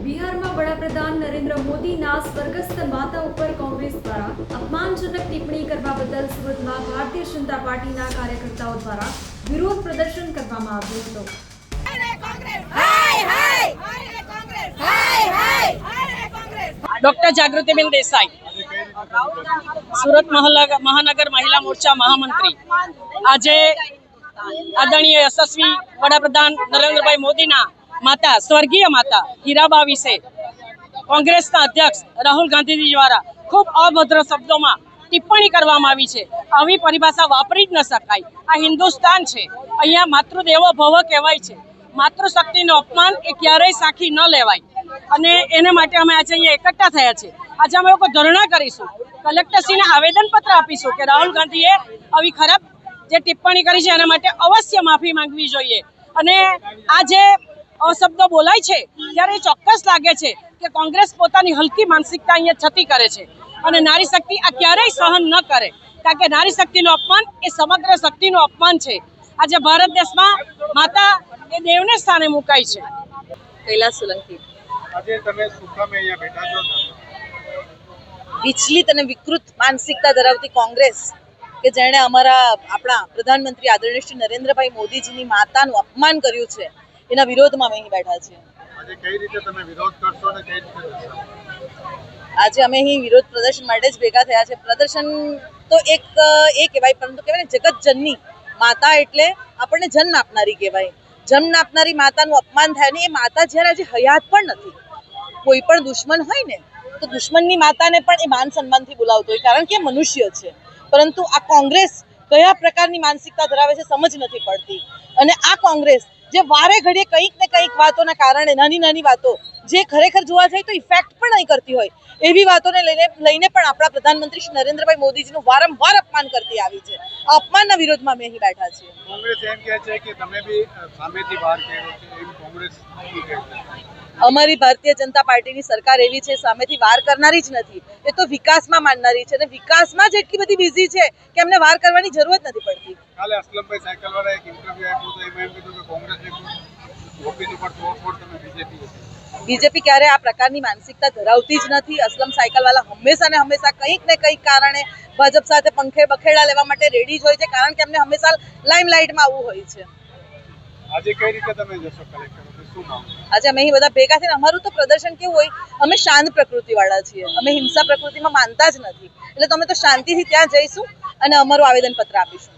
બિહારમાં વડાપ્રધાન નરેન્દ્ર મોદીના સ્વર્ગસ્થ માતા ઉપર કોંગ્રેસ દ્વારા અપમાનજનક ટિપ્પણી કરવા બદલ સુરતમાં ભારતીય જનતા પાર્ટીના કાર્યકર્તાઓ દ્વારા વિરોધ પ્રદર્શન કરવામાં આવ્યું હતું. डॉक्टर जागृतिबेन देसाई, सूरत महानगर महिला मोर्चा महामंत्री, आज आदरणीय यशस्वी वडाप्रधान नरेंद्रभाई मोदीना माता स्वर्गीय माता हीराबा विषे कांग्रेसना अध्यक्ष राहुल गांधी द्वारा खूब अभद्र शब्दों टिप्पणी करवामां आवी छे. आवी परिभाषा वापरी ज न शकाय. आ हिंदुस्तान छे, अहींया मातृदेवो भव कहेवाय छे. मातृशक्तिનું અપમાન એ ક્યારેય સાખી ન લેવાય અને એને માટે અમે આજે અહીંયા એકઠા થયા છે. આજે અમે લોકો ધરણા કરીશું, કલેક્ટરશ્રીને આવેદનપત્ર આપીશું કે રાહુલ ગાંધીએ આવી ખરાબ જે ટિપ્પણી કરી છે એના માટે અવશ્ય માફી માંગવી જોઈએ. અને આ જે અશબ્દો બોલાય છે ત્યારે એ ચોક્કસ લાગે છે કે કોંગ્રેસ પોતાની હલકી માનસિકતા અહીંયા છતી કરે છે અને નારી શક્તિ આ ક્યારેય સહન ન કરે, કારણ કે નારી શક્તિનું અપમાન એ સમગ્ર શક્તિનું અપમાન છે. આજે ભારત દેશમાં માતા એ દેવને સ્થાને મુકાય છે. કૈલાસ સોલંકી, આજે તમે સુખામે અહીંયા બેઠા છો. વિચલિત અને વિકૃત માનસિકતા ધરાવતી કોંગ્રેસ કે જેણે આપણા પ્રધાનમંત્રી આદરણીય શ્રી નરેન્દ્રભાઈ મોદીજીની માતાનું અપમાન કર્યું છે, એના વિરોધમાં અમે અહીં બેઠા છીએ. આજે કઈ રીતે તમે વિરોધ કરશો અને કઈ રીતે? આજે અમે અહીં વિરોધ પ્રદર્શન માટે જ ભેગા થયા છે. પ્રદર્શન તો એક એ કહેવાય, પરંતુ કહેવાય ને જગત જનની માતા એટલે આપણને જન્મ આપનારી કહેવાય. જન્મ આપનારી માતાનું અપમાન થાય ને એ માતા જ્યારે આજે હયાત પણ નથી. કોઈ પણ દુશ્મન હોય ને તો દુશ્મનની માતાને પણ એ માન સન્માનથી બોલાવતો હોય, કારણ કે એ મનુષ્ય છે. પરંતુ આ કોંગ્રેસ કયા પ્રકારની માનસિકતા ધરાવે છે સમજ નથી પડતી. અને આ કોંગ્રેસ જે વારે ઘડીએ કંઈક ને કંઈક વાતોના કારણે નાની નાની વાતો જે ખરેખર જોવા જાય તો ઇફેક્ટ પણ નહીં કરતી હોય એવી વાતોને લઈને પણ આપણા પ્રધાનમંત્રી શ્રી નરેન્દ્રભાઈ મોદીજીનું વારંવાર અપમાન કરતી આવી છે. આ અપમાનના વિરોધમાં અમે અહીં બેઠા છીએ. કોંગ્રેસ એમ કહે છે કે તમે બી સામેથી વાર કર્યો છે, એમ કોંગ્રેસ શું કહે છે? અમારી ભારતીય જનતા પાર્ટીની સરકાર એવી છે, સામેથી વાર કરનારી જ નથી. એ તો વિકાસમાં માનનારી છે અને વિકાસમાં જ એટલી બધી બિઝી છે કે એમને વાર કરવાની જરૂર જ નથી પડતી. કાલે અસલમભાઈ સાયકલવાળાએ એક ઇન્ટરવ્યુ આપ્યું તો એમાં એમ કીધું કે કોંગ્રેસને ઓફિસ ઉપર તોડફોડ તમે બીજેપી ક્યારે આ પ્રકારની માનસિકતા ધરાવતી જ નથી. અસલમ સાયકલવાળા હંમેશા ને હંમેશા કંઈક ને કંઈક કારણે ભાજપ સાથે પંખે બખેડા લેવા માટે રેડી જ હોય છે, કારણ કે એમને હંમેશા લાઇમલાઇટમાં આવવું હોય છે. આજે કઈ રીતે તમે જશો કલેક્ટર? શું કામ? આજે અમે અહીં બધા ભેગા થઈને અમારું તો પ્રદર્શન કેવું હોય, અમે શાંત પ્રકૃતિવાળા છીએ. અમે હિંસા પ્રકૃતિમાં માનતા જ નથી. એટલે તમે તો શાંતિથી ત્યાં જઈશું અને અમારું આવેદનપત્ર આપીશું.